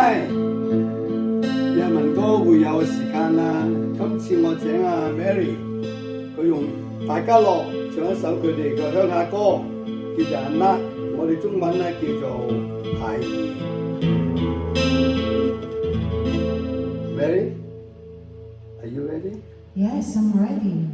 嗨，人民歌會有時間啦。今次我請阿 Mary，佢用大家樂唱一首佢哋嘅鄉下歌，叫做阿娜，我哋中文咧叫做孩兒。Mary，are you ready? Yes, I'm ready.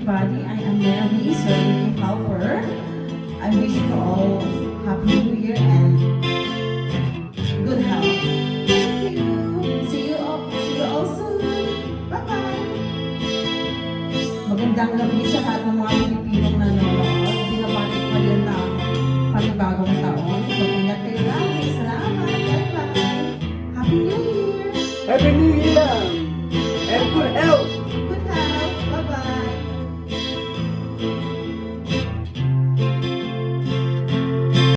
Everybody, I am Melanie, serving helper. I wish you all happy New Year and good health. Thank you. See you all soon. Bye-bye. Magandang gabi sa lahat ng mga Pilipinong nanonood. Binabati ko yun na panibagong taon. Mag-ingat kayo lagi. Salamat. Bye-bye. Happy New Year. Happy New Year!